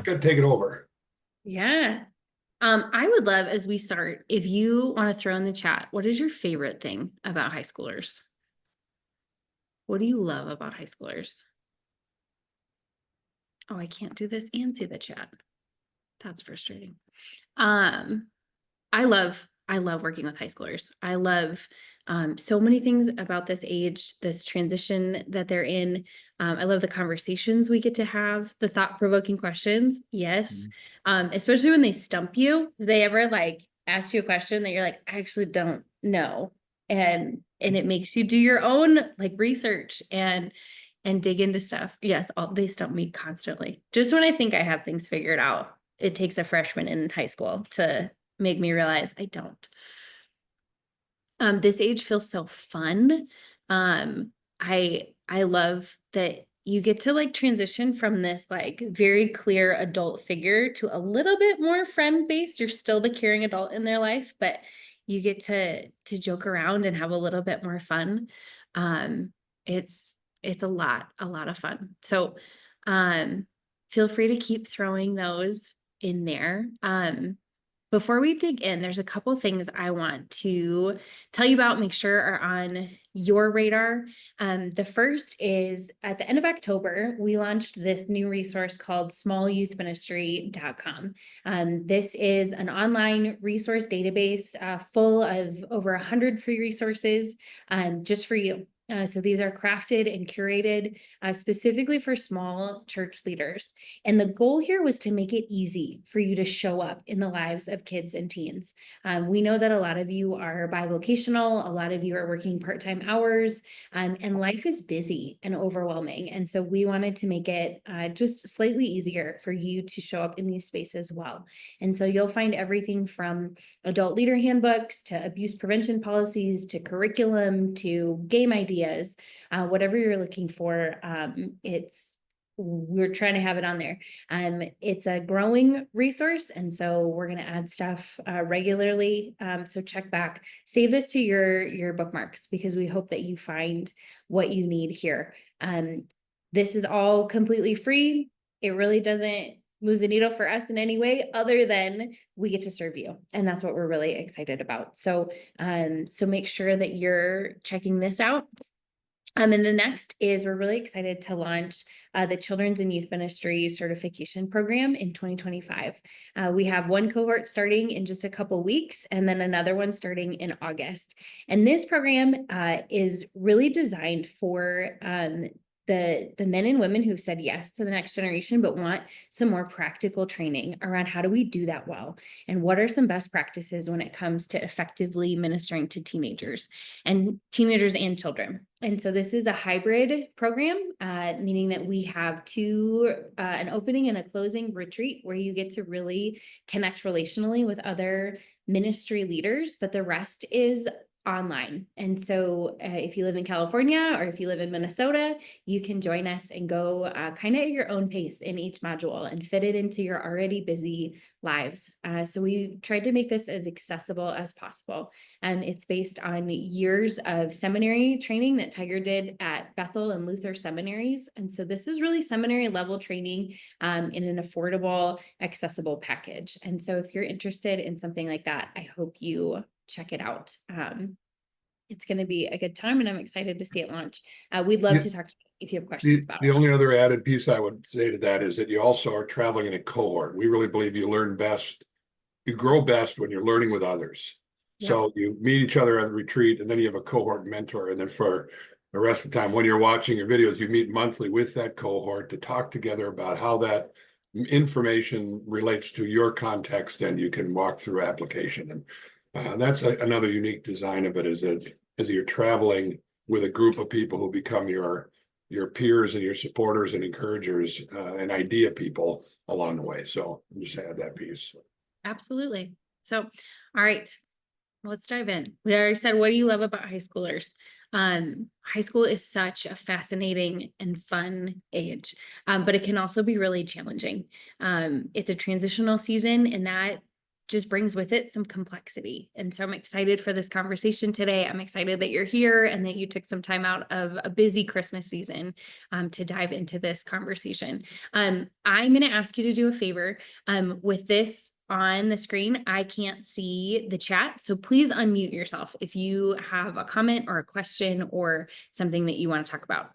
Gotta take it over. Yeah. I would love, as we start, if you want to throw in the chat, what is your favorite thing about high schoolers? What do you love about high schoolers? Oh, I can't do this and see the chat. That's frustrating. Um, I love working with high schoolers. I love so many things about this age, this transition that they're in. I love the conversations we get to have, the thought-provoking questions. Yes. Especially when they stump you. If they ever like ask you a question that you're like, I actually don't know. And it makes you do your own like research and dig into stuff. Yes, they stump me constantly. Just when I think I have things figured out, it takes a freshman in high school to make me realize I don't. This age feels so fun. I love that you get to like transition from this like very clear adult figure to a little bit more friend based. You're still the caring adult in their life, but you get to joke around and have a little bit more fun. Um, it's a lot of fun. So feel free to keep throwing those in there. Before we dig in, there's a couple things I want to tell you about, make sure are on your radar. The first is at the end of October, we launched this new resource called smallyouthministry.com. This is an online resource database full of over 100 free resources just for you. So these are crafted and curated specifically for small church leaders. And the goal here was to make it easy for you to show up in the lives of kids and teens. We know that a lot of you are bivocational, a lot of you are working part-time hours, and life is busy and overwhelming. And so we wanted to make it just slightly easier for you to show up in these spaces well. And so you'll find everything from adult leader handbooks to abuse prevention policies to curriculum to game ideas, whatever you're looking for. We're trying to have it on there. It's a growing resource, and so we're going to add stuff regularly. So check back, save this to your bookmarks, because we hope that you find what you need here. This is all completely free. It really doesn't move the needle for us in any way other than we get to serve you, and that's what we're really excited about. So so make sure that you're checking this out. And the next is we're really excited to launch the Children's and Youth Ministry Certification Program in 2025. We have one cohort starting in just a couple weeks, and then another one starting in August. And this program is really designed for the men and women who've said yes to the next generation, but want some more practical training around how do we do that well, and what are some best practices when it comes to effectively ministering to teenagers and children. And so this is a hybrid program, meaning that we have an opening and a closing retreat where you get to really connect relationally with other ministry leaders, but the rest is online. And so if you live in California or if you live in Minnesota, you can join us and go kind of at your own pace in each module and fit it into your already busy lives. So we tried to make this as accessible as possible. And it's based on years of seminary training that Tiger did at Bethel and Luther seminaries. And so this is really seminary level training in an affordable, accessible package. And so if you're interested in something like that, I hope you check it out. It's going to be a good time, and I'm excited to see it launch. We'd love to talk to you if you have questions about The it. only other added piece I would say to that is that you also are traveling in a cohort. We really believe you learn best, you grow best when you're learning with others. Yep. So you meet each other at the retreat, and then you have a cohort mentor. And then for the rest of the time, when you're watching your videos, you meet monthly with that cohort to talk together about how that information relates to your context, and you can walk through application. And that's another unique design of it, is that as you're traveling with a group of people who become your peers and your supporters and encouragers and idea people along the way. So just add that piece. Absolutely. So, all right, let's dive in. We already said, what do you love about high schoolers? High school is such a fascinating and fun age, but it can also be really challenging. It's a transitional season, and that just brings with it some complexity. And so I'm excited for this conversation today. I'm excited that you're here and that you took some time out of a busy Christmas season to dive into this conversation. I'm going to ask you to do a favor with this on the screen. I can't see the chat, so please unmute yourself if you have a comment or a question or something that you want to talk about.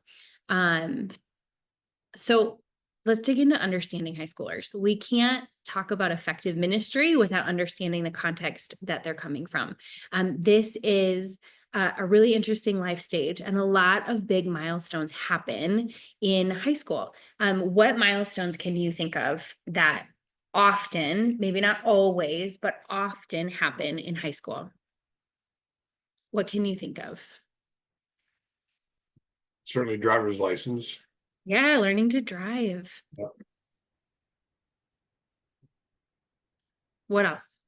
So let's dig into understanding high schoolers. We can't talk about effective ministry without understanding the context that they're coming from. This is a really interesting life stage, and a lot of big milestones happen in high school. What milestones can you think of that often, maybe not always, but often happen in high school? What can you think of? Certainly driver's license. Yeah, learning to drive. Yep. What else?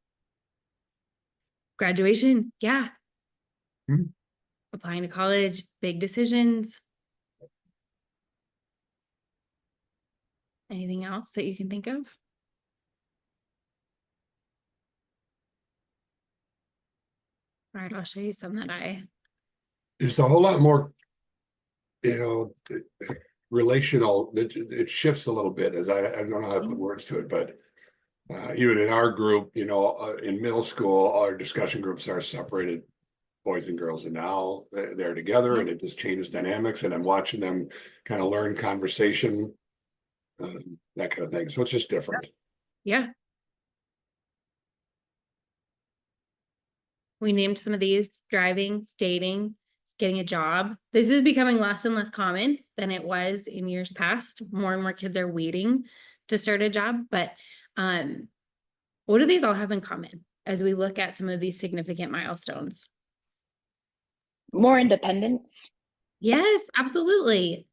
Graduation. Yeah. Hmm. Applying to college, big decisions. Anything else that you can think of? All right, I'll show you some that There's a whole lot more, relational. It shifts a little bit, as I don't know how to put words to it, but even in our group, in middle school, our discussion groups are separated, boys and girls, and now they're together, and it just changes dynamics. And I'm watching them kind of learn conversation, that kind of thing. So it's just different. Yeah. We named some of these: driving, dating, getting a job. This is becoming less and less common than it was in years past. More and more kids are waiting to start a job. But what do these all have in common as we look at some of these significant milestones? More independence. Yes, absolutely.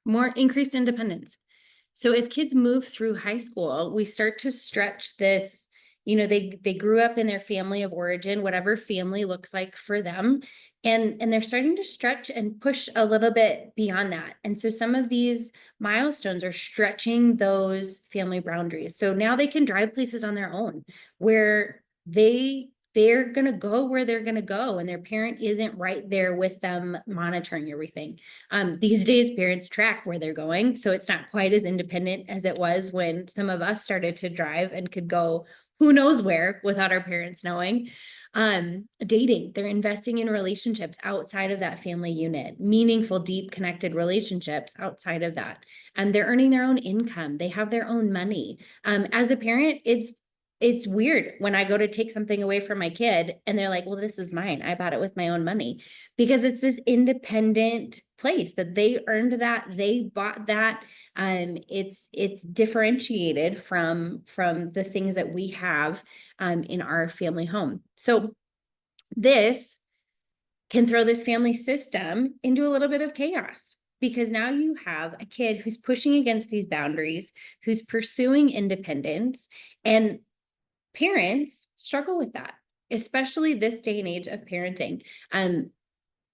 More increased independence. So as kids move through high school, we start to stretch this, they grew up in their family of origin, whatever family looks like for them. And they're starting to stretch and push a little bit beyond that. And so some of these milestones are stretching those family boundaries. So now they can drive places on their own where they're going to go where they're going to go, and their parent isn't right there with them monitoring everything. These days, parents track where they're going, so it's not quite as independent as it was when some of us started to drive and could go who knows where without our parents knowing. Dating, they're investing in relationships outside of that family unit, meaningful, deep, connected relationships outside of that. And they're earning their own income. They have their own money. As a parent, it's weird when I go to take something away from my kid and they're like, well, this is mine. I bought it with my own money, because it's this independent place that they earned, that they bought that. It's differentiated from the things that we have in our family home. So this can throw this family system into a little bit of chaos, because now you have a kid who's pushing against these boundaries, who's pursuing independence, and parents struggle with that, especially this day and age of parenting.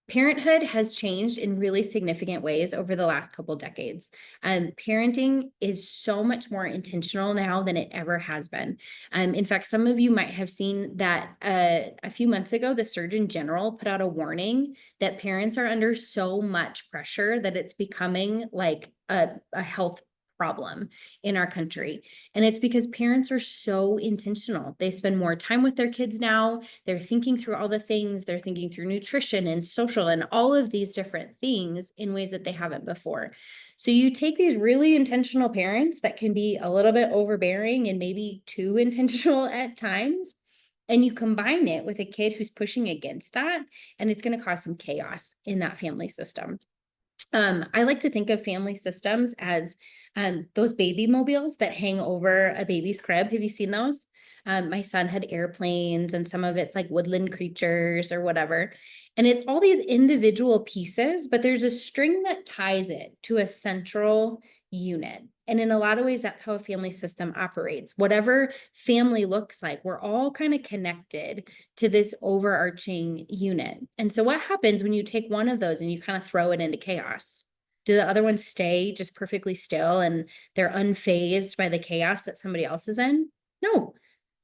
Parenthood has changed in really significant ways over the last couple decades. Parenting is so much more intentional now than it ever has been. In fact, some of you might have seen that a few months ago, the Surgeon General put out a warning that parents are under so much pressure that it's becoming like a health problem in our country. And it's because parents are so intentional. They spend more time with their kids now. They're thinking through all the things. They're thinking through nutrition and social and all of these different things in ways that they haven't before. So you take these really intentional parents that can be a little bit overbearing and maybe too intentional at times, and you combine it with a kid who's pushing against that, and it's going to cause some chaos in that family system. I like to think of family systems as those baby mobiles that hang over a baby's crib. Have you seen those? My son had airplanes, and some of it's like woodland creatures or whatever. And it's all these individual pieces, but there's a string that ties it to a central unit. And in a lot of ways, that's how a family system operates. Whatever family looks like, we're all kind of connected to this overarching unit. And so what happens when you take one of those and you kind of throw it into chaos? Do the other ones stay just perfectly still and they're unfazed by the chaos that somebody else is in? No,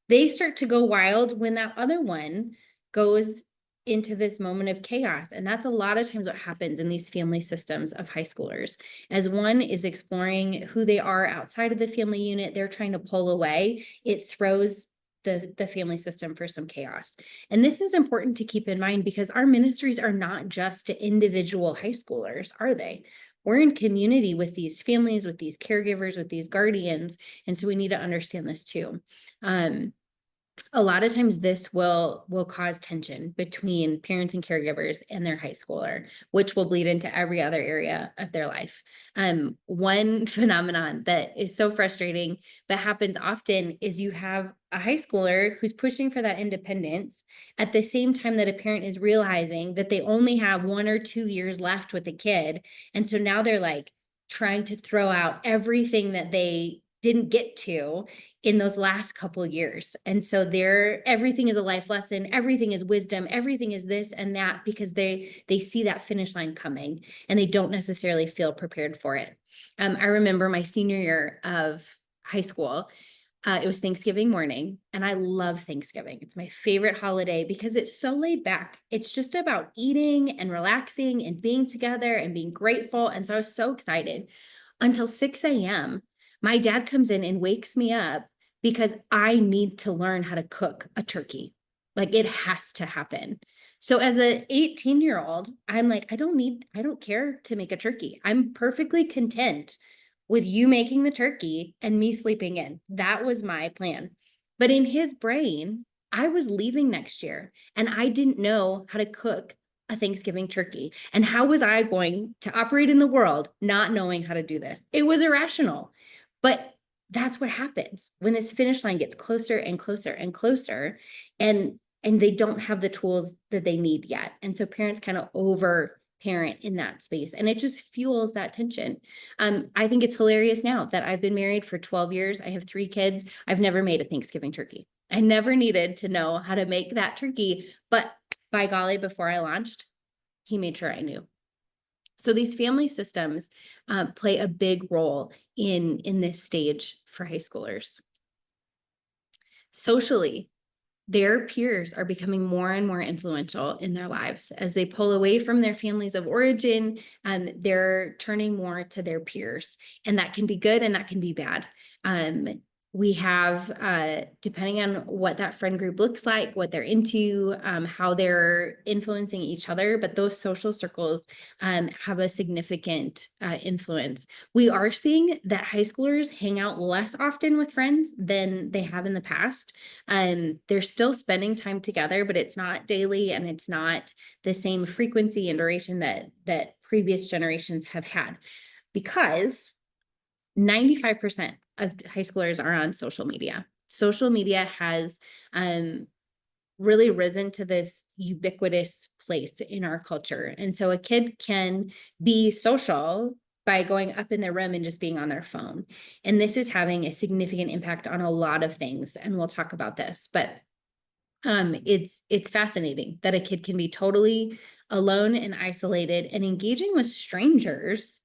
they start to go wild when that other one goes into this moment of chaos. And that's a lot of times what happens in these family systems of high schoolers. As one is exploring who they are outside of the family unit, they're trying to pull away, it throws the family system for some chaos. And this is important to keep in mind because our ministries are not just to individual high schoolers, are they? We're in community with these families, with these caregivers, with these guardians. And so we need to understand this too. A lot of times this will cause tension between parents and caregivers and their high schooler, which will bleed into every other area of their life. One phenomenon that is so frustrating but happens often is you have a high schooler who's pushing for that independence at the same time that a parent is realizing that they only have 1 or 2 years left with the kid. And so now they're like trying to throw out everything that they didn't get to in those last couple of years. And so everything is a life lesson, everything is wisdom, everything is this and that, because they see that finish line coming and they don't necessarily feel prepared for it. I remember my senior year of high school. It was Thanksgiving morning, and I love Thanksgiving. It's my favorite holiday because it's so laid back. It's just about eating and relaxing and being together and being grateful. And so I was so excited until 6 a.m. My dad comes in and wakes me up because I need to learn how to cook a turkey. Like it has to happen. So as a 18-year-old, I'm like, I don't care to make a turkey. I'm perfectly content with you making the turkey and me sleeping in. That was my plan. But in his brain, I was leaving next year and I didn't know how to cook a Thanksgiving turkey. And how was I going to operate in the world not knowing how to do this? It was irrational. But that's what happens when this finish line gets closer and closer and closer, and they don't have the tools that they need yet. And so parents kind of over parent in that space, and it just fuels that tension. I think it's hilarious now that I've been married for 12 years. I have 3 kids. I've never made a Thanksgiving turkey. I never needed to know how to make that turkey, but by golly, before I launched, he made sure I knew. So these family systems play a big role in this stage for high schoolers. Socially, their peers are becoming more and more influential in their lives as they pull away from their families of origin, and they're turning more to their peers, and that can be good and that can be bad. We have, depending on what that friend group looks like, what they're into, how they're influencing each other, but those social circles have a significant influence. We are seeing that high schoolers hang out less often with friends than they have in the past. They're still spending time together, but it's not daily and it's not the same frequency and duration that previous generations have had, because 95% of high schoolers are on social media. Social media has really risen to this ubiquitous place in our culture. And so a kid can be social by going up in their room and just being on their phone. And this is having a significant impact on a lot of things. And we'll talk about this, but it's fascinating that a kid can be totally alone and isolated and engaging with strangers,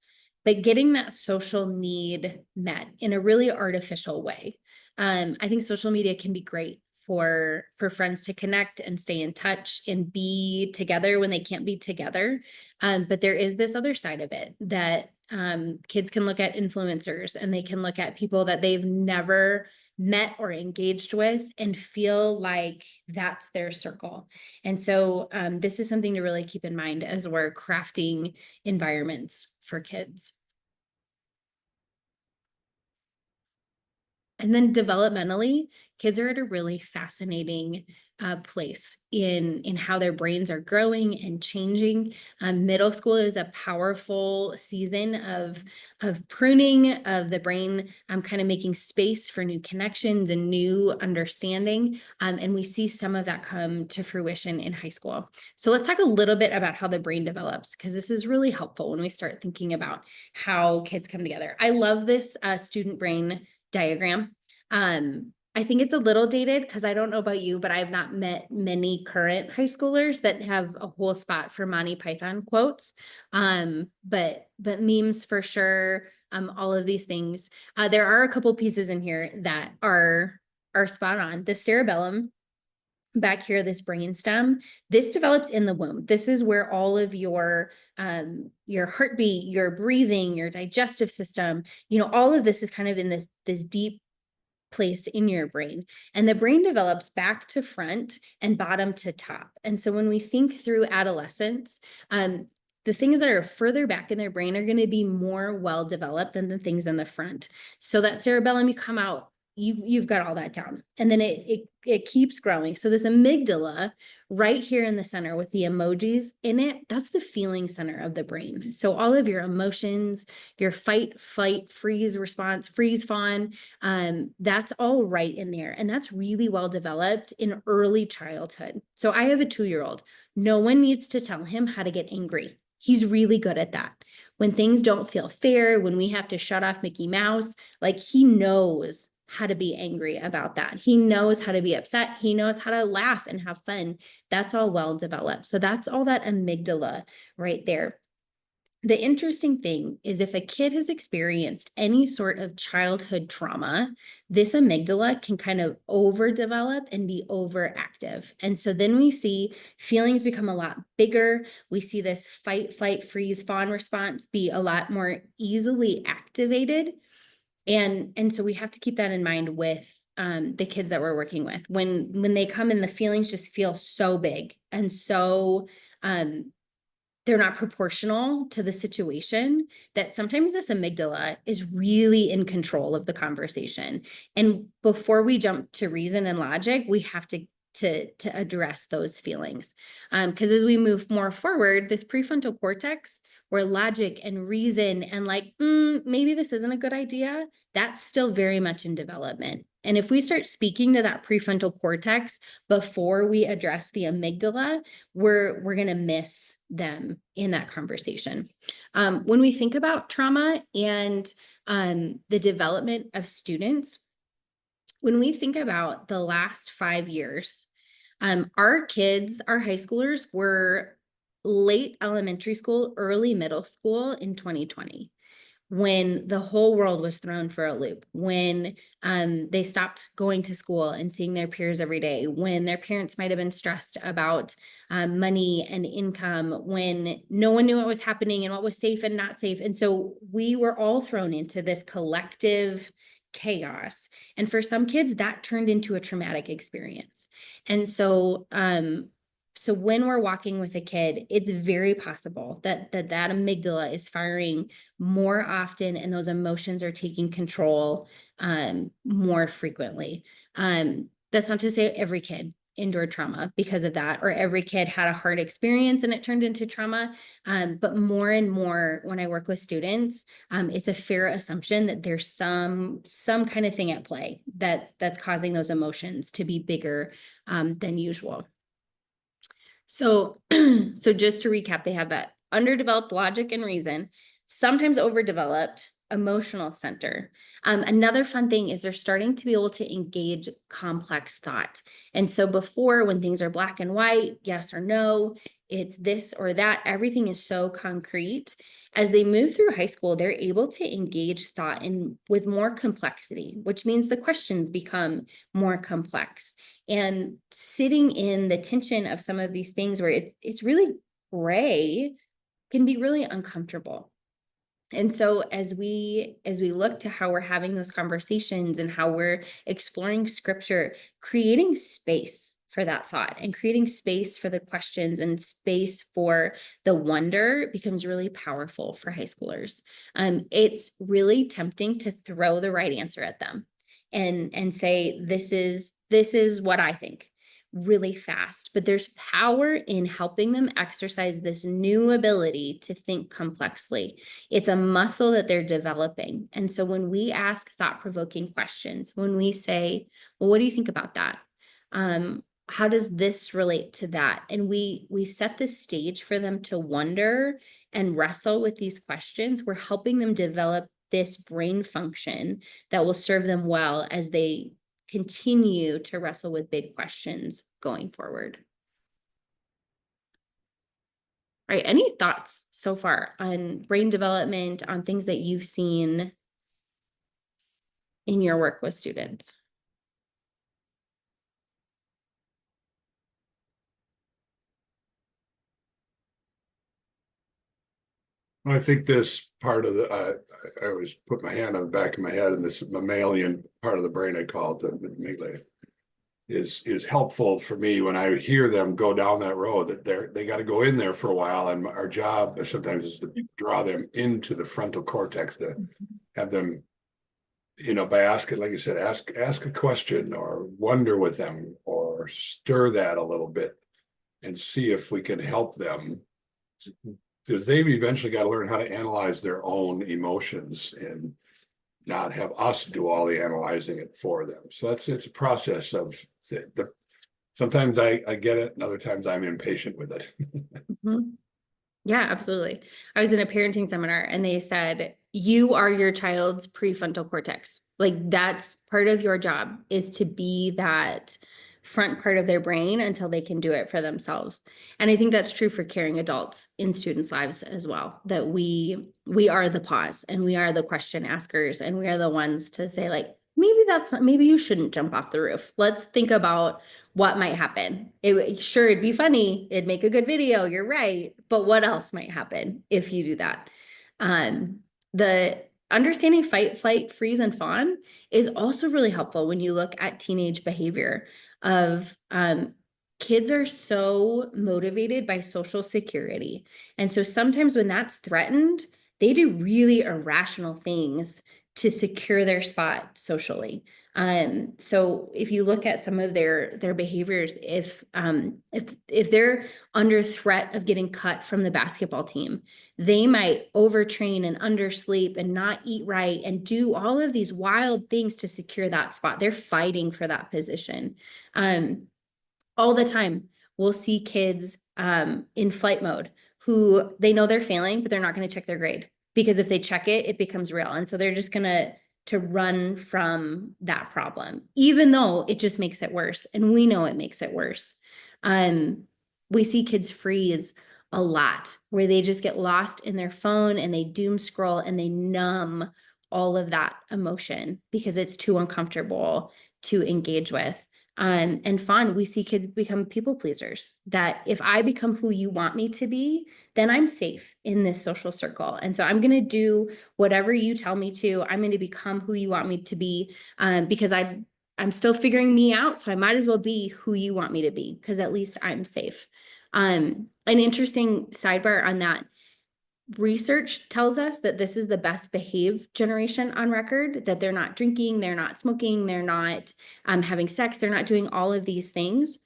but getting that social need met in a really artificial way. I think social media can be great for friends to connect and stay in touch and be together when they can't be together. But there is this other side of it that kids can look at influencers and they can look at people that they've never met or engaged with and feel like that's their circle. And so this is something to really keep in mind as we're crafting environments for kids. And then developmentally, kids are at a really fascinating place in how their brains are growing and changing. Middle school is a powerful season of pruning of the brain, kind of making space for new connections and new understanding. And we see some of that come to fruition in high school. So let's talk a little bit about how the brain develops, because this is really helpful when we start thinking about how kids come together. I love this student brain diagram. I think it's a little dated because I don't know about you, but I have not met many current high schoolers that have a whole spot for Monty Python quotes. But memes for sure. All of these things. There are a couple pieces in here that are are spot on. The cerebellum back here, this brainstem, this develops in the womb. This is where all of your heartbeat, your breathing, your digestive system, all of this is kind of in this deep place in your brain. And the brain develops back to front and bottom to top. And so when we think through adolescence, the things that are further back in their brain are going to be more well developed than the things in the front. So that cerebellum, you come out, you've got all that down, and then it keeps growing. So this amygdala right here in the center with the emojis in it, that's the feeling center of the brain. So all of your emotions, your fight, flight, freeze response, freeze fawn, that's all right in there. And that's really well developed in early childhood. So I have a 2-year-old. No one needs to tell him how to get angry. He's really good at that. When things don't feel fair, when we have to shut off Mickey Mouse, like he knows how to be angry about that. He knows how to be upset. He knows how to laugh and have fun. That's all well developed. So that's all that amygdala right there. The interesting thing is if a kid has experienced any sort of childhood trauma, this amygdala can kind of overdevelop and be overactive. And so then we see feelings become a lot bigger. We see this fight, flight, freeze, fawn response be a lot more easily activated. And so we have to keep that in mind with the kids that we're working with. When they come in, the feelings just feel so big and so they're not proportional to the situation, that sometimes this amygdala is really in control of the conversation. And before we jump to reason and logic, we have to address those feelings. Because as we move more forward, this prefrontal cortex, where logic and reason and like, maybe this isn't a good idea, that's still very much in development. And if we start speaking to that prefrontal cortex before we address the amygdala, we're going to miss them in that conversation. When we think about trauma and the development of students, when we think about the last 5 years, our kids, our high schoolers were late elementary school, early middle school in 2020, when the whole world was thrown for a loop, when they stopped going to school and seeing their peers every day, when their parents might have been stressed about money and income, when no one knew what was happening and what was safe and not safe. And so we were all thrown into this collective chaos. And for some kids, that turned into a traumatic experience. And so when we're walking with a kid, it's very possible that amygdala is firing more often and those emotions are taking control more frequently. That's not to say every kid endured trauma because of that, or every kid had a hard experience and it turned into trauma. But more and more when I work with students, it's a fair assumption that there's some kind of thing at play that's causing those emotions to be bigger than usual. So just to recap, they have that underdeveloped logic and reason, sometimes overdeveloped emotional center. Another fun thing is they're starting to be able to engage complex thought. And so before, when things are black and white, yes or no, it's this or that, everything is so concrete. As they move through high school, they're able to engage thought with more complexity, which means the questions become more complex. And sitting in the tension of some of these things where it's really gray can be really uncomfortable. And so as we look to how we're having those conversations and how we're exploring scripture, creating space for that thought and creating space for the questions and space for the wonder becomes really powerful for high schoolers. It's really tempting to throw the right answer at them and say, this is what I think, really fast. But there's power in helping them exercise this new ability to think complexly. It's a muscle that they're developing. And so when we ask thought-provoking questions, when we say, well, what do you think about that? How does this relate to that? And we set the stage for them to wonder and wrestle with these questions. We're helping them develop this brain function that will serve them well as they continue to wrestle with big questions going forward. All right, any thoughts so far on brain development, on things that you've seen in your work with students? I think this part of the, I always put my hand on the back of my head, and this mammalian part of the brain, I call it the amygdala, is helpful for me when I hear them go down that road, that they got to go in there for a while. And our job sometimes is to draw them into the frontal cortex, to have them, by asking, like you said, ask a question or wonder with them or stir that a little bit and see if we can help them, because they've eventually got to learn how to analyze their own emotions and not have us do all the analyzing it for them. So it's a process of sometimes I get it, and other times I'm impatient with it. Mhm. Yeah, absolutely. I was in a parenting seminar and they said, you are your child's prefrontal cortex. Like that's part of your job, is to be that front part of their brain until they can do it for themselves. And I think that's true for caring adults in students' lives as well, that we are the pause and we are the question askers, and we are the ones to say, like, maybe you shouldn't jump off the roof. Let's think about what might happen. It'd be funny. It'd make a good video. You're right. But what else might happen if you do that? The understanding fight, flight, freeze, and fawn is also really helpful when you look at teenage behavior of, kids are so motivated by social security. And so sometimes when that's threatened, they do really irrational things to secure their spot socially. So if you look at some of their behaviors, if they're under threat of getting cut from the basketball team, they might overtrain and undersleep and not eat right and do all of these wild things to secure that spot. They're fighting for that position. All the time, we'll see kids in flight mode who they know they're failing, but they're not going to check their grade, because if they check it, it becomes real. And so they're just going to run from that problem, even though it just makes it worse. And we know it makes it worse. We see kids freeze a lot, where they just get lost in their phone and they doom scroll and they numb all of that emotion because it's too uncomfortable to engage with. And fun, we see kids become people pleasers, that if I become who you want me to be, then I'm safe in this social circle. And so I'm going to do whatever you tell me to. I'm going to become who you want me to be, because I'm still figuring me out. So I might as well be who you want me to be, because at least I'm safe. An interesting sidebar on that. Research tells us that this is the best behaved generation on record, that they're not drinking, they're not smoking, they're not having sex, they're not doing all of these things.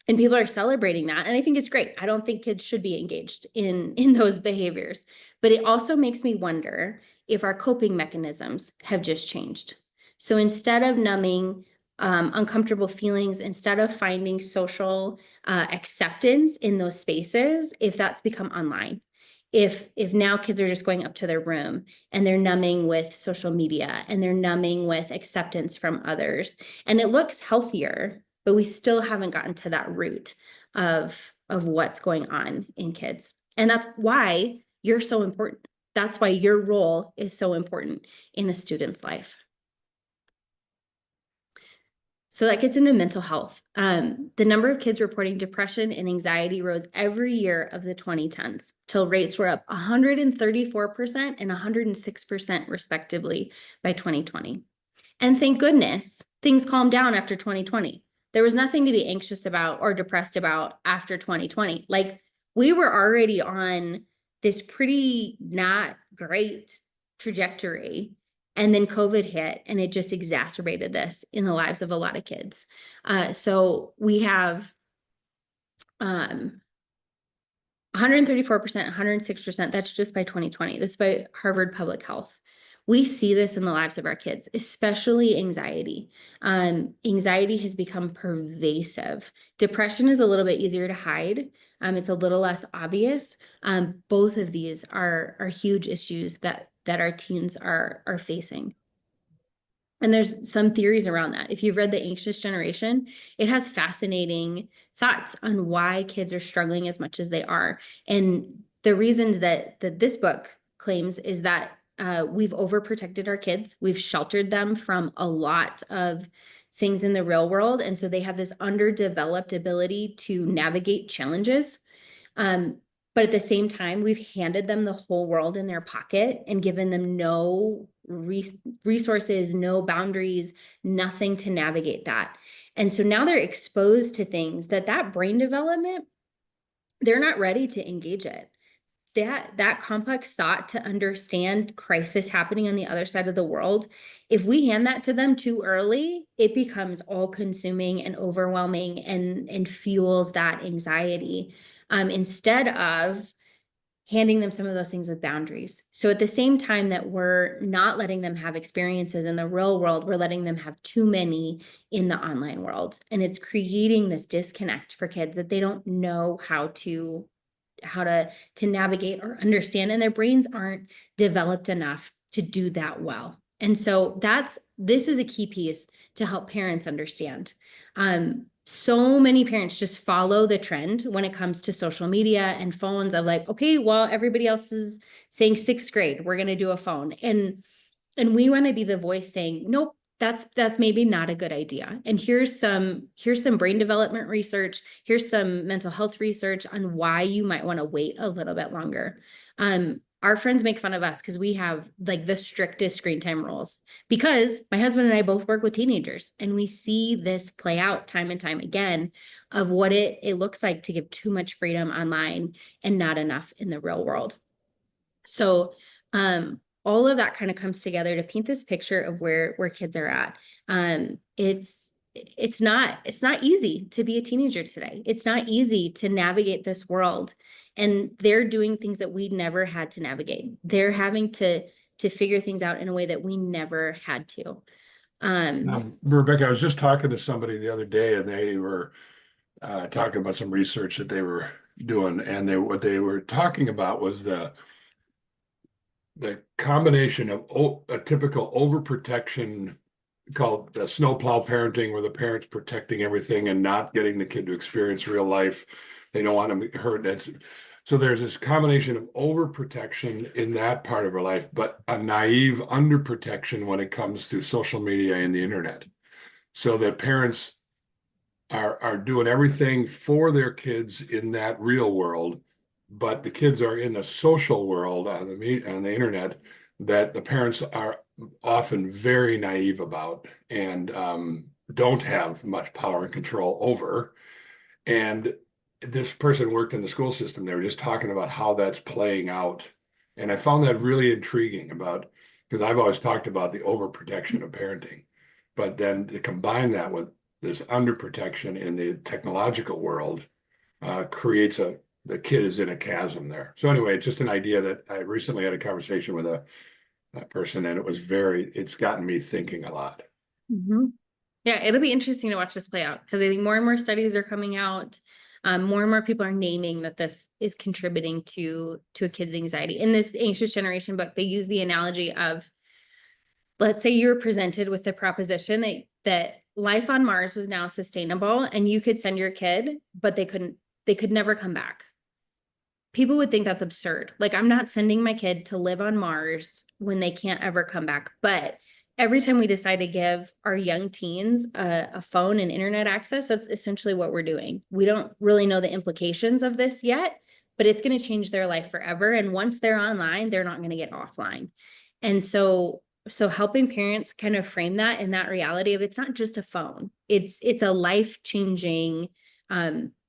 And people are celebrating that. And I think it's great. I don't think kids should be engaged in those behaviors. But it also makes me wonder if our coping mechanisms have just changed. So instead of numbing uncomfortable feelings, instead of finding social acceptance in those spaces, if that's become online. If now kids are just going up to their room and they're numbing with social media and they're numbing with acceptance from others, and it looks healthier, but we still haven't gotten to that root of what's going on in kids. And that's why you're so important. That's why your role is so important in a student's life. So that gets into mental health. The number of kids reporting depression and anxiety rose every year of the 2010s, till rates were up 134% and 106% respectively by 2020. And thank goodness things calmed down after 2020. There was nothing to be anxious about or depressed about after 2020. Like, we were already on this pretty not great trajectory. And then COVID hit and it just exacerbated this in the lives of a lot of kids. So we have 134%, 106%. That's just by 2020. This is by Harvard Public Health. We see this in the lives of our kids, especially anxiety. Anxiety has become pervasive. Depression is a little bit easier to hide. It's a little less obvious. Both of these are huge issues that our teens are facing. And there's some theories around that. If you've read The Anxious Generation, it has fascinating thoughts on why kids are struggling as much as they are. And the reasons that this book claims is that we've overprotected our kids. We've sheltered them from a lot of things in the real world. And so they have this underdeveloped ability to navigate challenges. But But at the same time, we've handed them the whole world in their pocket and given them no resources, no boundaries, nothing to navigate that. And so now they're exposed to things that brain development, they're not ready to engage it. That complex thought to understand crisis happening on the other side of the world, if we hand that to them too early, it becomes all consuming and overwhelming and fuels that anxiety, instead of handing them some of those things with boundaries. So at the same time that we're not letting them have experiences in the real world, we're letting them have too many in the online world. And it's creating this disconnect for kids that they don't know how to navigate or understand, and their brains aren't developed enough to do that well. And so this is a key piece to help parents understand. So many parents just follow the trend when it comes to social media and phones of like, okay, well, everybody else is saying 6th grade, we're going to do a phone. And we want to be the voice saying, nope, that's maybe not a good idea. And here's some brain development research. Here's some mental health research on why you might want to wait a little bit longer. Our friends make fun of us because we have like the strictest screen time rules, because my husband and I both work with teenagers, and we see this play out time and time again of what it looks like to give too much freedom online and not enough in the real world. So, all of that kind of comes together to paint this picture of where kids are at. It's not easy to be a teenager today. It's not easy to navigate this world, and they're doing things that we never had to navigate. They're having to figure things out in a way that we never had to. Rebecca, I was just talking to somebody the other day, and they were talking about some research that they were doing, and what they were talking about was the combination of a typical overprotection called the snowplow parenting, where the parent's protecting everything and not getting the kid to experience real life. They don't want to hurt. So there's this combination of overprotection in that part of our life, but a naive underprotection when it comes to social media and the internet. So that parents are doing everything for their kids in that real world, but the kids are in a social world on the internet that the parents are often very naive about and don't have much power and control over. And this person worked in the school system. They were just talking about how that's playing out. And I found that really intriguing because I've always talked about the overprotection of parenting, but then to combine that with this underprotection in the technological world creates the kid is in a chasm there. So anyway, just an idea that I recently had a conversation with a person, and it's gotten me thinking a lot. Mm-hmm. Yeah, it'll be interesting to watch this play out, because I think more and more studies are coming out. More and more people are naming that this is contributing to a kid's anxiety. In this Anxious Generation book, they use the analogy of, let's say you were presented with the proposition that life on Mars was now sustainable and you could send your kid, but they could never come back. People would think that's absurd. Like, I'm not sending my kid to live on Mars when they can't ever come back. But every time we decide to give our young teens a phone and internet access, that's essentially what we're doing. We don't really know the implications of this yet, but it's going to change their life forever. And once they're online, they're not going to get offline. And so helping parents kind of frame that in that reality of, it's not just a phone. It's a life-changing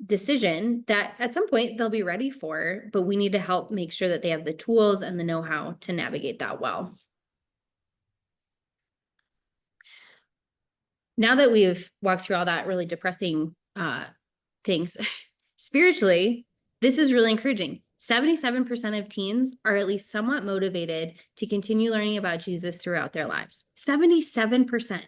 decision that at some point they'll be ready for, but we need to help make sure that they have the tools and the know-how to navigate that well. Now that we've walked through all that really depressing things, spiritually, this is really encouraging. 77% of teens are at least somewhat motivated to continue learning about Jesus throughout their lives. 77%.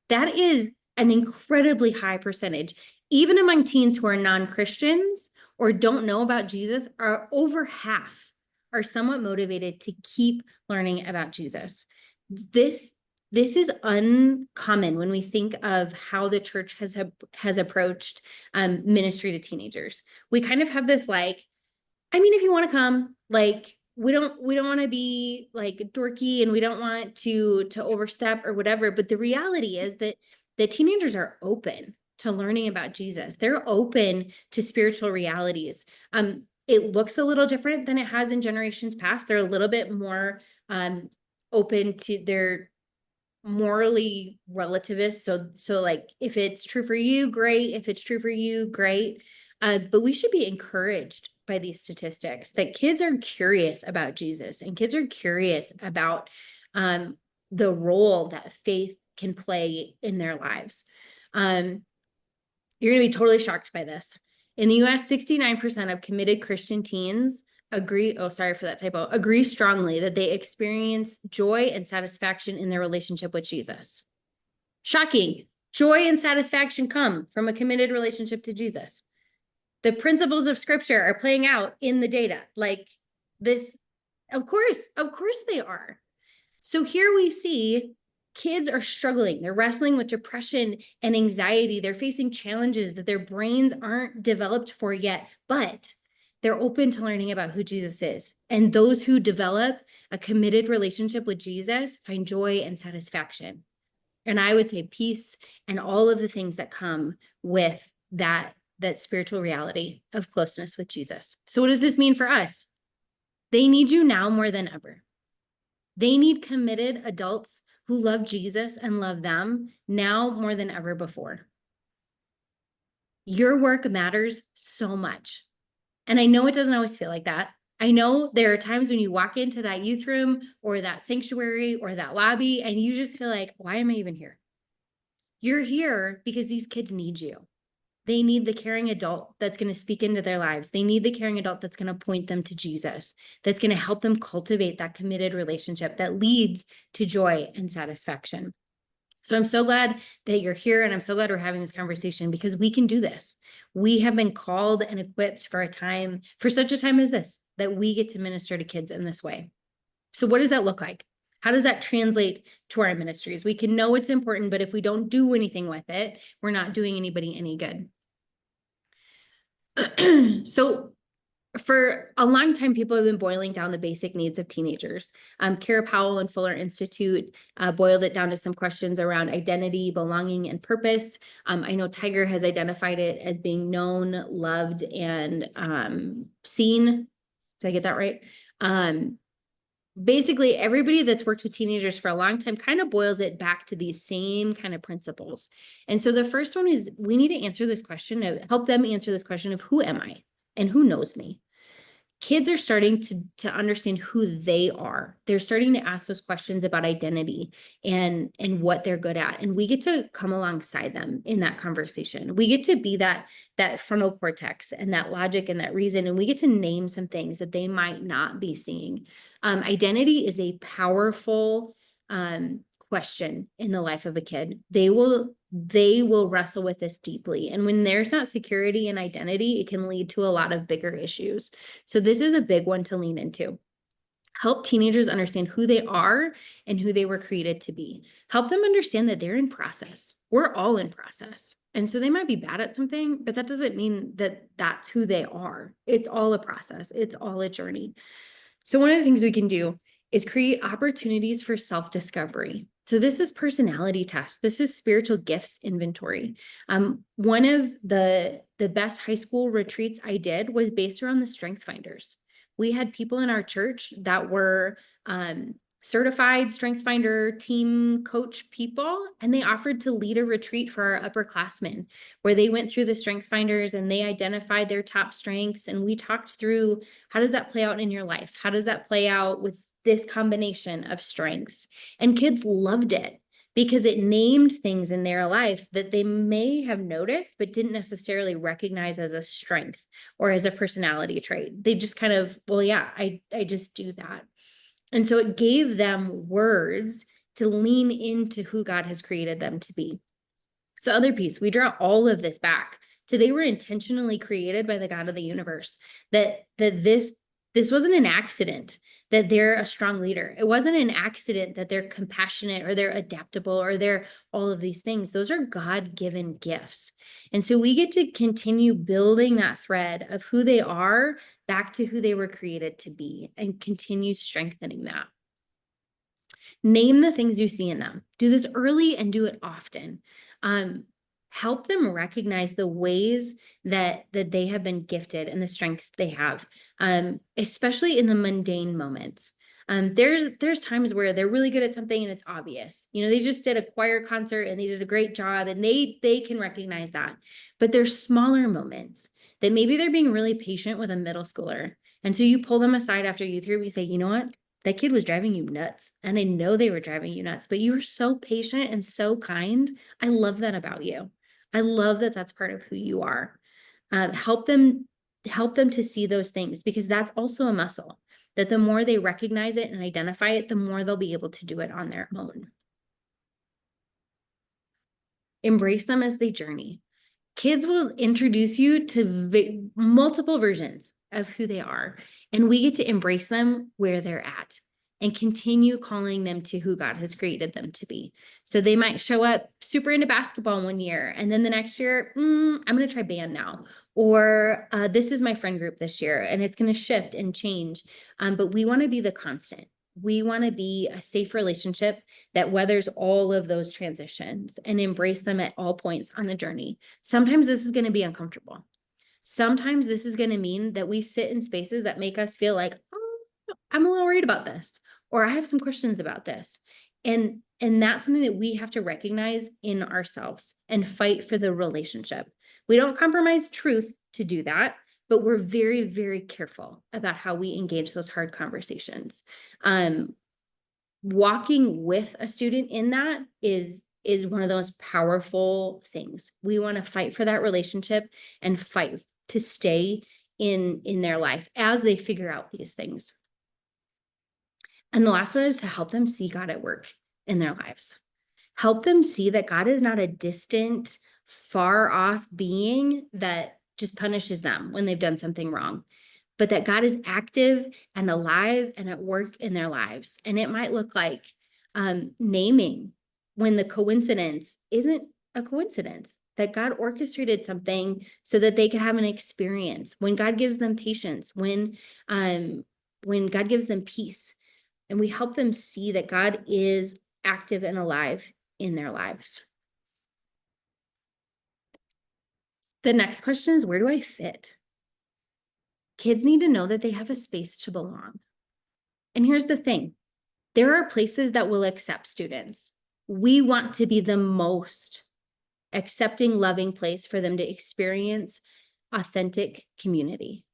That is an incredibly high percentage. Even among teens who are non-Christians or don't know about Jesus, are over half are somewhat motivated to keep learning about Jesus. This is uncommon when we think of how the church has approached ministry to teenagers. We kind of have this like, I mean, if you want to come, like, we don't want to be like dorky, and we don't want to overstep or whatever. But the reality is that the teenagers are open to learning about Jesus. They're open to spiritual realities. It looks a little different than it has in generations past. They're a little bit more open to their morally relativist. So like if it's true for you, great. If it's true for you, great. But we should be encouraged by these statistics that kids are curious about Jesus and kids are curious about the role that faith can play in their lives. You're going to be totally shocked by this. In the US, 69% of committed Christian teens agree strongly that they experience joy and satisfaction in their relationship with Jesus. Shocking. Joy and satisfaction come from a committed relationship to Jesus. The principles of scripture are playing out in the data. Like this, of course they are. So here we see kids are struggling. They're wrestling with depression and anxiety. They're facing challenges that their brains aren't developed for yet, but they're open to learning about who Jesus is. And those who develop a committed relationship with Jesus find joy and satisfaction. And I would say peace and all of the things that come with that spiritual reality of closeness with Jesus. So what does this mean for us? They need you now more than ever. They need committed adults who love Jesus and love them now more than ever before. Your work matters so much. And I know it doesn't always feel like that. I know there are times when you walk into that youth room or that sanctuary or that lobby and you just feel like, why am I even here? You're here because these kids need you. They need the caring adult that's going to speak into their lives. They need the caring adult that's going to point them to Jesus, that's going to help them cultivate that committed relationship that leads to joy and satisfaction. So I'm so glad that you're here, and I'm so glad we're having this conversation because we can do this. We have been called and equipped for such a time as this, that we get to minister to kids in this way. So what does that look like? How does that translate to our ministries? We can know it's important, but if we don't do anything with it, we're not doing anybody any good. So for a long time, people have been boiling down the basic needs of teenagers. Kara Powell and Fuller Institute boiled it down to some questions around identity, belonging, and purpose. I know Tiger has identified it as being known, loved, and seen. Did I get that right? Basically, everybody that's worked with teenagers for a long time kind of boils it back to these same kind of principles. And so the first one is we need to answer this question help them answer this question of who am I and who knows me? Kids are starting to understand who they are. They're starting to ask those questions about identity and what they're good at. And we get to come alongside them in that conversation. We get to be that frontal cortex and that logic and that reason. And we get to name some things that they might not be seeing. Identity is a powerful question in the life of a kid. They will wrestle with this deeply. And when there's not security and identity, it can lead to a lot of bigger issues. So this is a big one to lean into. Help teenagers understand who they are and who they were created to be. Help them understand that they're in process. We're all in process. And so they might be bad at something, but that doesn't mean that that's who they are. It's all a process. It's all a journey. So one of the things we can do is create opportunities for self-discovery. So this is personality tests. This is spiritual gifts inventory. One of the best high school retreats I did was based around the strength finders. We had people in our church that were certified strength finder team coach people, and they offered to lead a retreat for our upperclassmen where they went through the strength finders and they identified their top strengths. And we talked through, how does that play out in your life? How does that play out with this combination of strengths? And kids loved it because it named things in their life that they may have noticed, but didn't necessarily recognize as a strength or as a personality trait. They just kind of, well, yeah, I just do that. And so it gave them words to lean into who God has created them to be. So other piece, we draw all of this back to they were intentionally created by the God of the universe, that this wasn't an accident that they're a strong leader. It wasn't an accident that they're compassionate or they're adaptable or they're all of these things. Those are God-given gifts. And so we get to continue building that thread of who they are back to who they were created to be and continue strengthening that. Name the things you see in them. Do this early and do it often. help them recognize the ways that they have been gifted and the strengths they have, especially in the mundane moments. There's times where they're really good at something and it's obvious. You know, they just did a choir concert and they did a great job, and they can recognize that. But there's smaller moments that maybe they're being really patient with a middle schooler. And so you pull them aside after youth group, you say, you know what? That kid was driving you nuts. And I know they were driving you nuts, but you were so patient and so kind. I love that about you. I love that that's part of who you are. Help them to see those things, because that's also a muscle that the more they recognize it and identify it, the more they'll be able to do it on their own. Embrace them as they journey. Kids will introduce you to multiple versions of who they are, and we get to embrace them where they're at and continue calling them to who God has created them to be. So they might show up super into basketball one year, and then the next year, I'm going to try band now, or this is my friend group this year, and it's going to shift and change. But we want to be the constant. We want to be a safe relationship that weathers all of those transitions and embrace them at all points on the journey. Sometimes this is going to be uncomfortable. Sometimes this is going to mean that we sit in spaces that make us feel like, oh, I'm a little worried about this, or I have some questions about this. And that's something that we have to recognize in ourselves and fight for the relationship. We don't compromise truth to do that, but we're very, very careful about how we engage those hard conversations. Walking with a student in that is one of the most powerful things. We want to fight for that relationship and fight to stay in their life as they figure out these things. And the last one is to help them see God at work in their lives. Help them see that God is not a distant, far off being that just punishes them when they've done something wrong, but that God is active and alive and at work in their lives. And it might look like naming when the coincidence isn't a coincidence, that God orchestrated something so that they could have an experience, when God gives them patience, when God gives them peace. And we help them see that God is active and alive in their lives. The next question is, where do I fit? Kids need to know that they have a space to belong. And here's the thing. There are places that will accept students. We want to be the most accepting, loving place for them to experience authentic community.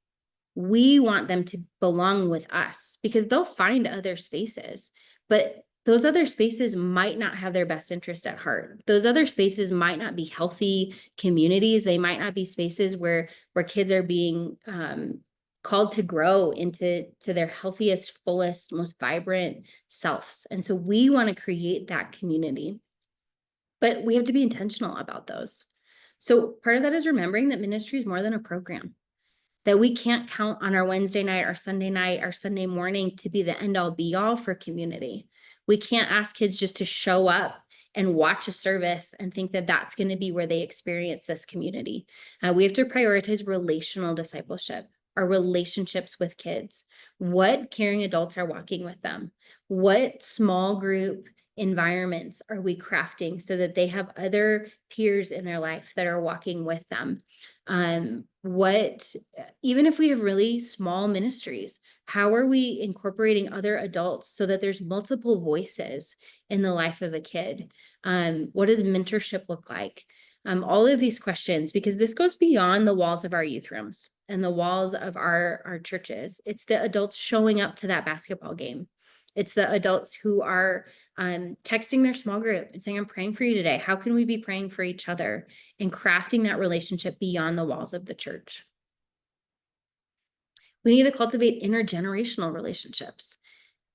We want them to belong with us, because they'll find other spaces, but those other spaces might not have their best interest at heart. Those other spaces might not be healthy communities. They might not be spaces where kids are being called to grow into their healthiest, fullest, most vibrant selves. And so we want to create that community, but we have to be intentional about those. So part of that is remembering that ministry is more than a program, that we can't count on our Wednesday night, our Sunday morning to be the end all be all for community. We can't ask kids just to show up and watch a service and think that that's going to be where they experience this community. We have to prioritize relational discipleship, our relationships with kids. What caring adults are walking with them? What small group environments are we crafting so that they have other peers in their life that are walking with them? Even if we have really small ministries, how are we incorporating other adults so that there's multiple voices in the life of a kid? What does mentorship look like? All of these questions, because this goes beyond the walls of our youth rooms and the walls of our churches. It's the adults showing up to that basketball game. It's the adults who are texting their small group and saying, I'm praying for you today. How can we be praying for each other, and crafting that relationship beyond the walls of the church? We need to cultivate intergenerational relationships.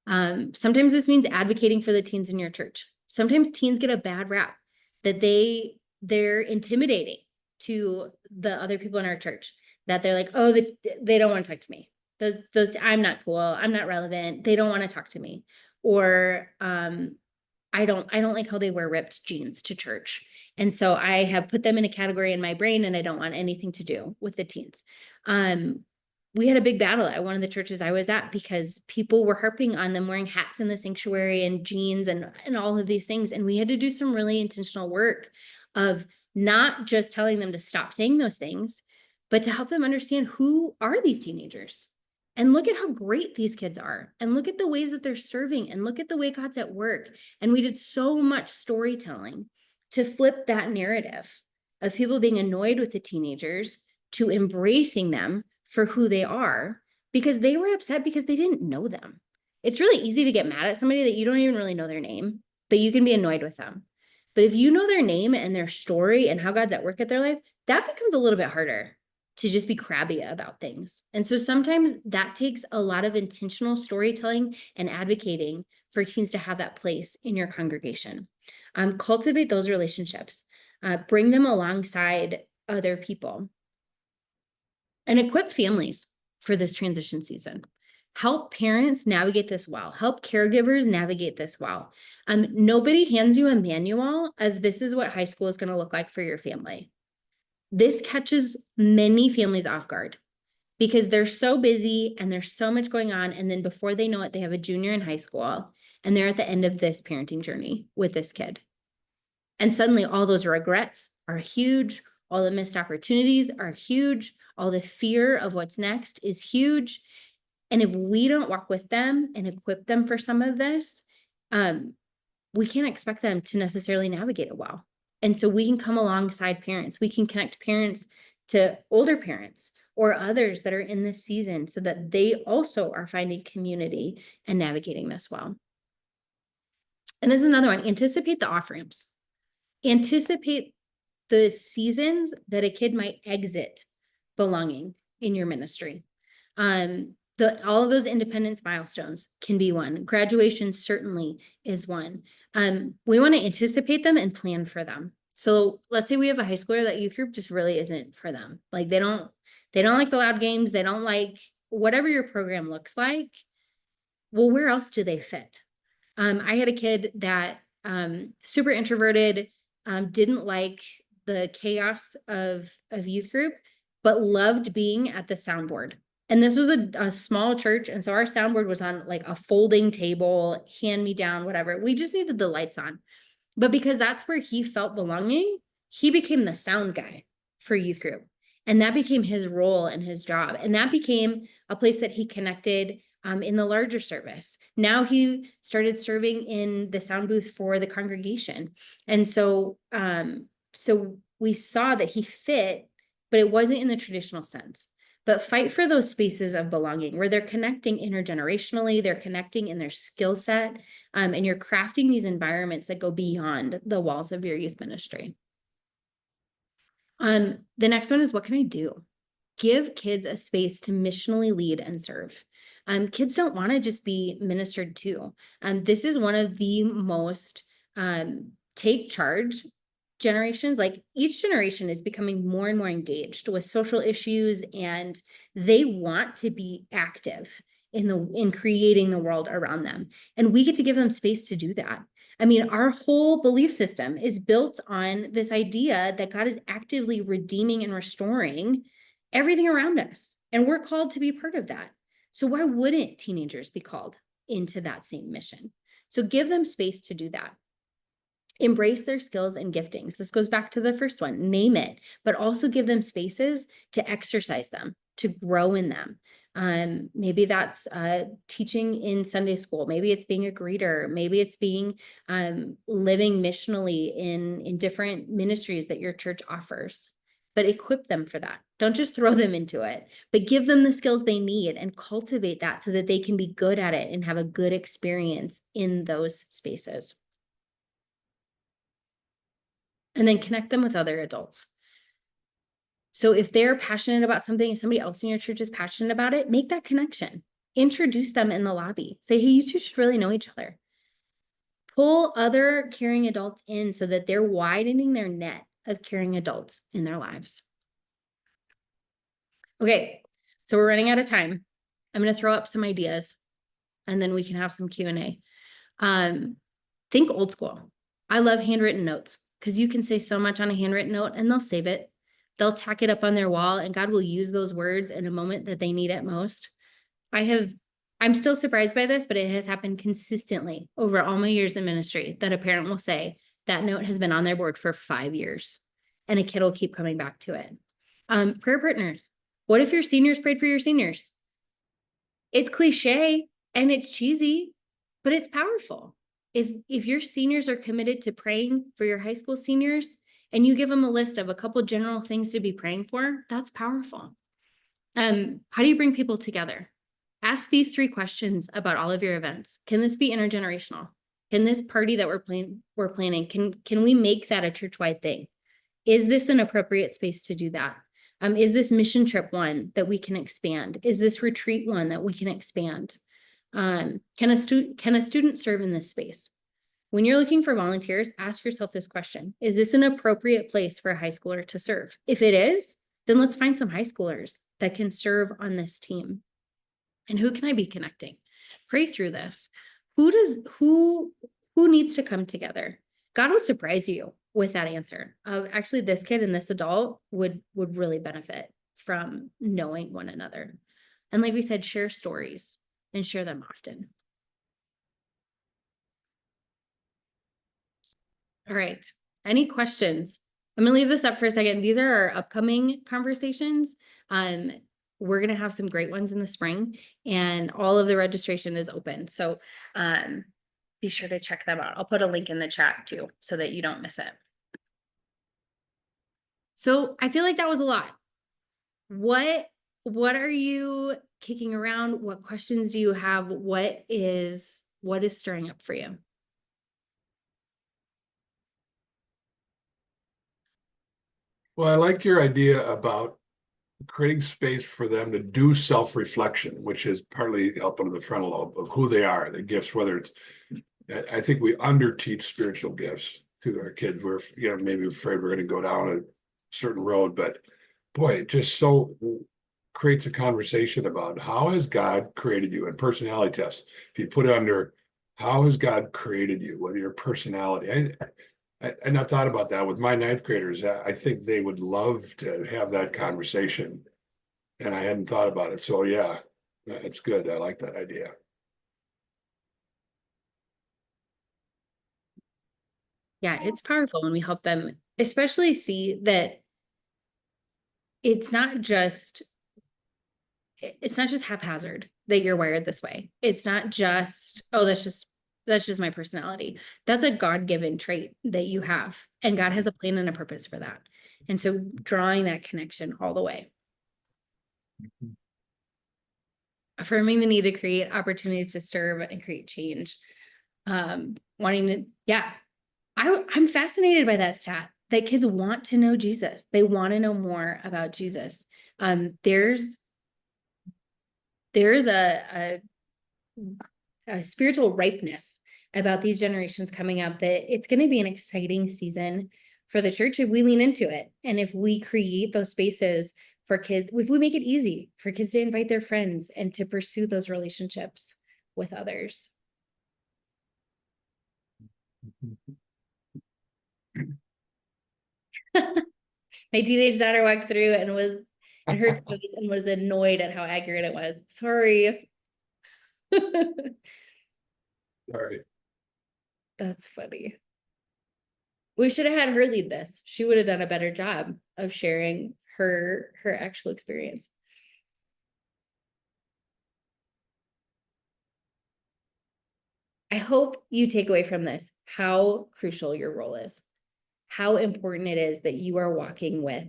Sometimes this means advocating for the teens in your church. Sometimes teens get a bad rap that they're intimidating to the other people in our church, that they're like, oh, they don't want to talk to me. Those I'm not cool. I'm not relevant. They don't want to talk to me. Or I don't like how they wear ripped jeans to church. And so I have put them in a category in my brain, and I don't want anything to do with the teens. We had a big battle at one of the churches I was at, because people were harping on them wearing hats in the sanctuary and jeans and all of these things. And we had to do some really intentional work of not just telling them to stop saying those things, but to help them understand who are these teenagers. And look at how great these kids are. And look at the ways that they're serving. And look at the way God's at work. And we did so much storytelling to flip that narrative of people being annoyed with the teenagers to embracing them for who they are, because they were upset because they didn't know them. It's really easy to get mad at somebody that you don't even really know their name, but you can be annoyed with them. But if you know their name and their story and how God's at work at their life, that becomes a little bit harder to just be crabby about things. And so sometimes that takes a lot of intentional storytelling and advocating for teens to have that place in your congregation. Cultivate those relationships, bring them alongside other people, and equip families for this transition season. Help parents navigate this well. Help caregivers navigate this well. Nobody hands you a manual of this is what high school is going to look like for your family. This catches many families off guard because they're so busy and there's so much going on. And then before they know it, they have a junior in high school and they're at the end of this parenting journey with this kid. And suddenly all those regrets are huge. All the missed opportunities are huge. All the fear of what's next is huge. And if we don't walk with them and equip them for some of this, we can't expect them to necessarily navigate it well. And so we can come alongside parents. We can connect parents to older parents or others that are in this season so that they also are finding community and navigating this well. And this is another one, anticipate the off-ramps. Anticipate the seasons that a kid might exit belonging in your ministry. All of those independence milestones can be one. Graduation certainly is one. We want to anticipate them and plan for them. So let's say we have a high schooler that youth group just really isn't for them. Like they don't like the loud games. They don't like whatever your program looks like. Well, where else do they fit? I had a kid that super introverted, didn't like the chaos of youth group, but loved being at the soundboard. And this was a small church. And so our soundboard was on like a folding table, hand me down, whatever. We just needed the lights on. But because that's where he felt belonging, he became the sound guy for youth group. And that became his role and his job. And that became a place that he connected in the larger service. Now he started serving in the sound booth for the congregation. And so, so we saw that he fit, but it wasn't in the traditional sense. But fight for those spaces of belonging where they're connecting intergenerationally, they're connecting in their skill set, and you're crafting these environments that go beyond the walls of your youth ministry. The next one is, what can I do? Give kids a space to missionally lead and serve. Kids don't want to just be ministered to. This is one of the most take charge generations. Like each generation is becoming more and more engaged with social issues, and they want to be active in creating the world around them. And we get to give them space to do that. I mean, our whole belief system is built on this idea that God is actively redeeming and restoring everything around us. And we're called to be part of that. So why wouldn't teenagers be called into that same mission? So give them space to do that. Embrace their skills and giftings. This goes back to the first one, name it, but also give them spaces to exercise them, to grow in them. Maybe that's teaching in Sunday school. Maybe it's being a greeter. Maybe it's being living missionally in different ministries that your church offers. But equip them for that. Don't just throw them into it, but give them the skills they need and cultivate that so that they can be good at it and have a good experience in those spaces. And then connect them with other adults. So if they're passionate about something and somebody else in your church is passionate about it, make that connection. Introduce them in the lobby. Say, hey, you two should really know each other. Pull other caring adults in so that they're widening their net of caring adults in their lives. Okay, so we're running out of time. I'm going to throw up some ideas and then we can have some Q&A. Think old school. I love handwritten notes because you can say so much on a handwritten note and they'll save it. They'll tack it up on their wall and God will use those words in a moment that they need it most. I'm still surprised by this, but it has happened consistently over all my years in ministry that a parent will say that note has been on their board for 5 years. and a kid will keep coming back to it. Prayer partners. What if your seniors prayed for your seniors? It's cliche and it's cheesy, but it's powerful. If your seniors are committed to praying for your high school seniors and you give them a list of a couple general things to be praying for, that's powerful. How do you bring people together? Ask these 3 questions about all of your events. Can this be intergenerational? Can this party that we're planning, can we make that a church-wide thing? Is this an appropriate space to do that? Is this mission trip one that we can expand? Is this retreat one that we can expand? Can a student serve in this space? When you're looking for volunteers, ask yourself this question. Is this an appropriate place for a high schooler to serve? If it is, then let's find some high schoolers that can serve on this team. And who can I be connecting? Pray through this. Who needs to come together? God will surprise you with that answer of actually this kid and this adult would really benefit from knowing one another. And like we said, share stories and share them often. All right. Any questions? I'm gonna leave this up for a second. These are our upcoming conversations. We're gonna have some great ones in the spring, and all of the registration is open. So be sure to check them out. I'll put a link in the chat too, so that you don't miss it. So I feel like that was a lot. What are you kicking around? What questions do you have? What is stirring up for you? Well, I like your idea about creating space for them to do self-reflection, which is partly up under the frontal lobe of who they are, the gifts, whether it's, I think we underteach spiritual gifts to our kids. We're, maybe afraid we're going to go down a certain road, but boy, it just so creates a conversation about how has God created you, and personality tests. If you put it under how has God created you, what your personality, I not thought about that with my 9th graders. I think they would love to have that conversation, and I hadn't thought about it. So yeah, it's good. I like that idea. Yeah, it's powerful when we help them, especially see that it's not just haphazard that you're wired this way. It's not just, oh, that's just my personality. That's a God-given trait that you have, and God has a plan and a purpose for that. And so drawing that connection all the way. Affirming the need to create opportunities to serve and create change. I'm fascinated by that stat that kids want to know Jesus. They want to know more about Jesus. There's a spiritual ripeness about these generations coming up that it's going to be an exciting season for the church if we lean into it. And if we create those spaces for kids, if we make it easy for kids to invite their friends and to pursue those relationships with others. My teenage daughter walked through and heard toes and was annoyed at how accurate it was. Sorry. Sorry. That's funny. We should have had her lead this. She would have done a better job of sharing her actual experience. I hope you take away from this how crucial your role is, how important it is that you are walking with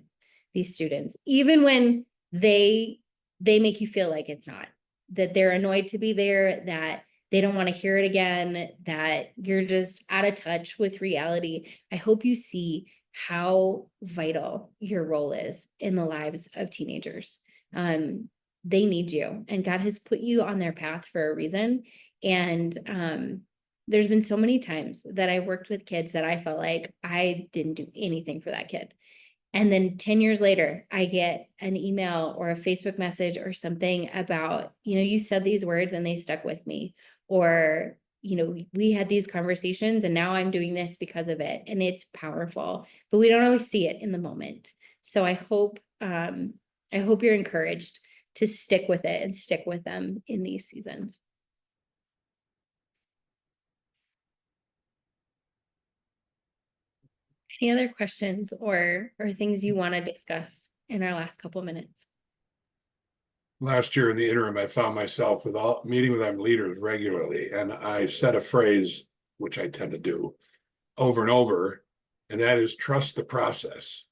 these students, even when they make you feel like it's not, that they're annoyed to be there, that they don't want to hear it again, that you're just out of touch with reality. I hope you see how vital your role is in the lives of teenagers. They need you, and God has put you on their path for a reason. And there's been so many times that I've worked with kids that I felt like I didn't do anything for that kid. And then 10 years later, I get an email or a Facebook message or something about, you said these words and they stuck with me. Or, we had these conversations and now I'm doing this because of it. And it's powerful, but we don't always see it in the moment. So I hope you're encouraged to stick with it and stick with them in these seasons. Any other questions or things you want to discuss in our last couple minutes? Last year in the interim, I found myself meeting with them leaders regularly, and I said a phrase, which I tend to do over and over, and that is trust the process.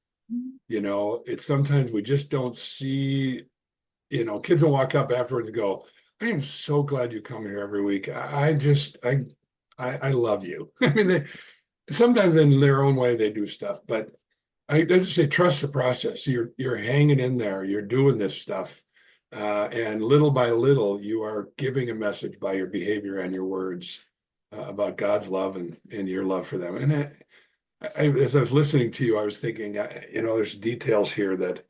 You know, it's sometimes we just don't see, kids will walk up afterwards and go, I am so glad you come here every week. I love you. I mean, sometimes in their own way they do stuff, but I just say trust the process. You're hanging in there. You're doing this stuff, and little by little, you are giving a message by your behavior and your words about God's love and your love for them. And as I was listening to you, I was thinking, there's details here that,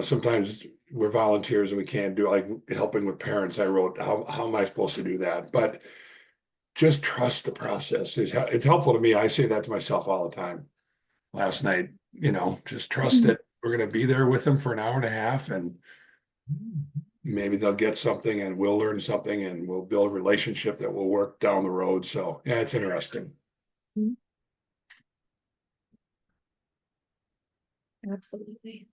sometimes we're volunteers and we can't do, like helping with parents. I wrote, how am I supposed to do that? But just trust the process. It's helpful to me. I say that to myself all the time. Last night, just trust that we're going to be there with them for an hour and a half, and maybe they'll get something and we'll learn something and we'll build a relationship that will work down the road. So yeah, it's interesting. Absolutely.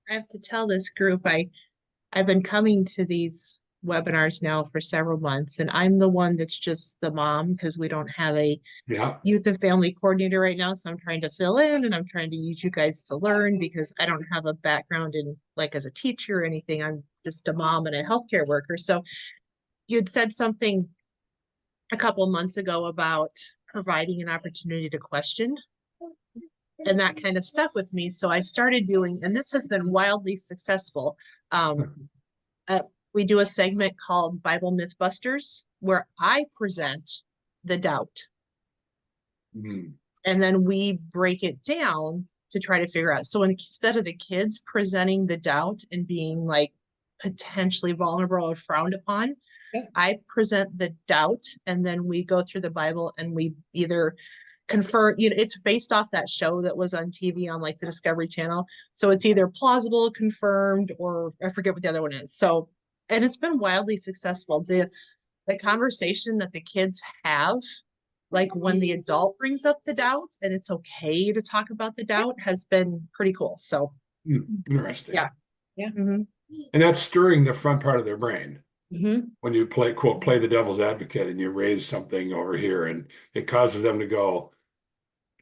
I have to tell this group, I've been coming to these webinars now for several months, and I'm the one that's just the mom because we don't have a Yeah. youth and family coordinator right now. So I'm trying to fill in, and I'm trying to use you guys to learn because I don't have a background in like as a teacher or anything. I'm just a mom and a healthcare worker. So you'd said something a couple of months ago about providing an opportunity to question. And that kind of stuck with me. So I started doing, and this has been wildly successful. We do a segment called Bible Mythbusters where I present the doubt. Mhm. And then we break it down to try to figure out. So instead of the kids presenting the doubt and being like potentially vulnerable or frowned upon, I present the doubt, and then we go through the Bible and we either confirm, it's based off that show that was on TV on like the Discovery Channel. So it's either plausible, confirmed, or I forget what the other one is. So, and it's been wildly successful. The conversation that the kids have, like when the adult brings up the doubt and it's okay to talk about the doubt, has been pretty cool. So Interesting. Yeah. Yeah. And that's stirring the front part of their brain. Mm-hmm. When you play the devil's advocate and you raise something over here and it causes them to go,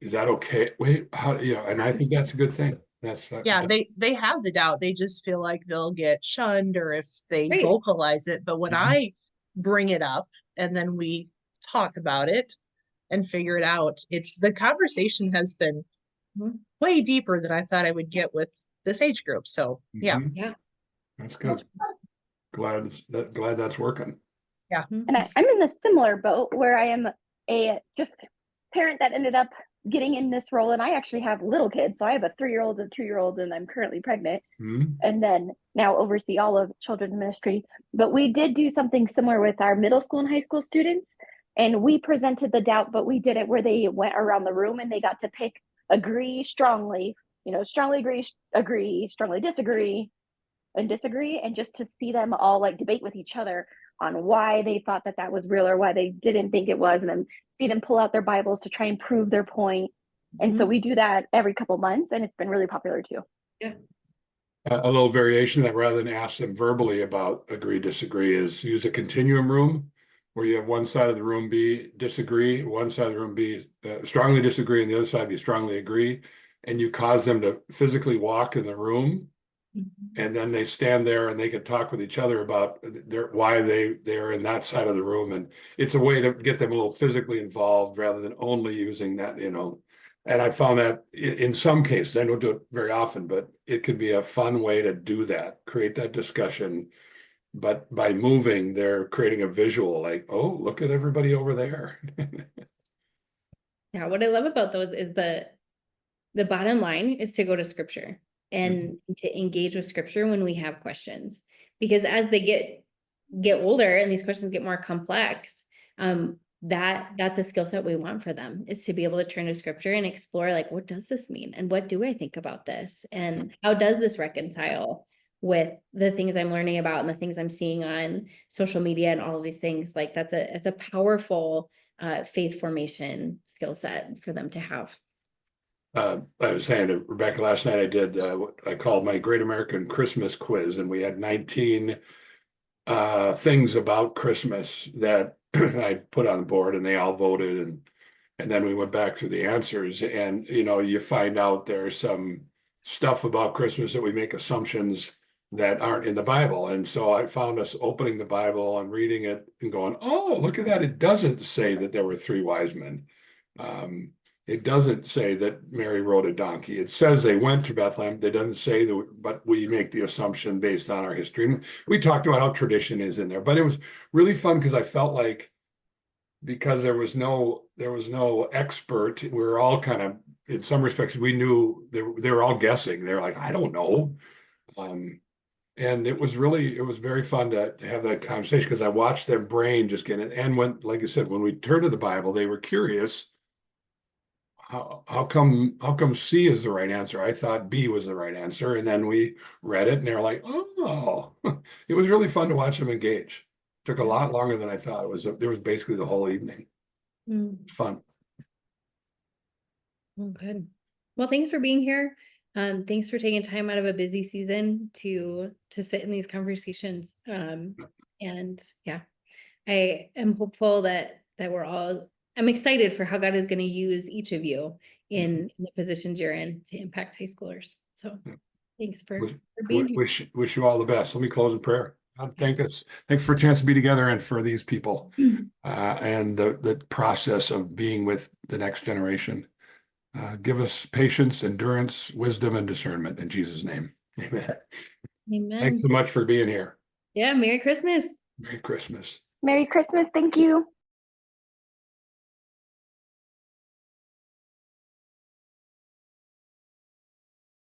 is that okay? Wait, how, and I think that's a good thing. They have the doubt. They just feel like they'll get shunned or if they Right. vocalize it. But when Mhm. I bring it up and then we talk about it and figure it out, the conversation has been way deeper than I thought I would get with this age group. So yeah. Mhm. Yeah. That's good. Glad that's working. Yeah. And I'm in a similar boat where I am a just parent that ended up getting in this role. And I actually have little kids. So I have a 3-year-old, a 2-year-old, and I'm currently pregnant. Mhm. And then now oversee all of children's ministry. But we did do something similar with our middle school and high school students. And we presented the doubt, but we did it where they went around the room and they got to pick agree strongly, strongly agree, strongly disagree, and disagree. And just to see them all like debate with each other on why they thought that was real or why they didn't think it was, and then see them pull out their Bibles to try and prove their point. And so we do that every couple months, and it's been really popular too. Yeah. A little variation that rather than ask them verbally about agree, disagree is use a continuum room where you have one side of the room be disagree, one side of the room be strongly disagree, and the other side be strongly agree. And you cause them to physically walk in the room. And then they stand there and they can talk with each other about why they're in that side of the room. And it's a way to get them a little physically involved rather than only using that, And I found that in some cases, I don't do it very often, but it can be a fun way to do that, create that discussion. But by moving, they're creating a visual like, oh, look at everybody over there. Yeah. What I love about those is the bottom line is to go to scripture and to engage with scripture when we have questions, because as they get older and these questions get more complex, that's a skill set we want for them, is to be able to turn to scripture and explore, like, what does this mean? And what do I think about this? And how does this reconcile with the things I'm learning about and the things I'm seeing on social media and all of these things? Like it's a powerful faith formation skill set for them to have. I was saying to Rebecca last night, I did what I called my Great American Christmas Quiz, and we had 19 things about Christmas that I put on the board, and they all voted, and then we went back through the answers, and you find out there's some stuff about Christmas that we make assumptions that aren't in the Bible. And so I found us opening the Bible and reading it and going, oh, look at that. It doesn't say that there were 3 wise men. It doesn't say that Mary rode a donkey. It says they went to Bethlehem. It doesn't say that, but we make the assumption based on our history. And we talked about how tradition is in there, but it was really fun because I felt like, because there was no expert, we were all kind of, in some respects, we knew they were all guessing. They're like, I don't know. And it was very fun to have that conversation, because I watched their brain just get it. And when, like I said, when we turned to the Bible, they were curious. How come C is the right answer? I thought B was the right answer. And then we read it and they're like, oh, it was really fun to watch them engage. Took a lot longer than I thought. There was basically the whole evening. Fun. Well, good. Well, thanks for being here. Thanks for taking time out of a busy season to sit in these conversations. And yeah, I am hopeful that I'm excited for how God is going to use each of you in the positions you're in to impact high schoolers. So thanks for being here. Wish you all the best. Let me close in prayer. Thanks for a chance to be together, and for these people and the process of being with the next generation. Give us patience, endurance, wisdom, and discernment in Jesus' name. Amen. Amen. Thanks so much for being here. Yeah. Merry Christmas. Merry Christmas. Merry Christmas. Thank you.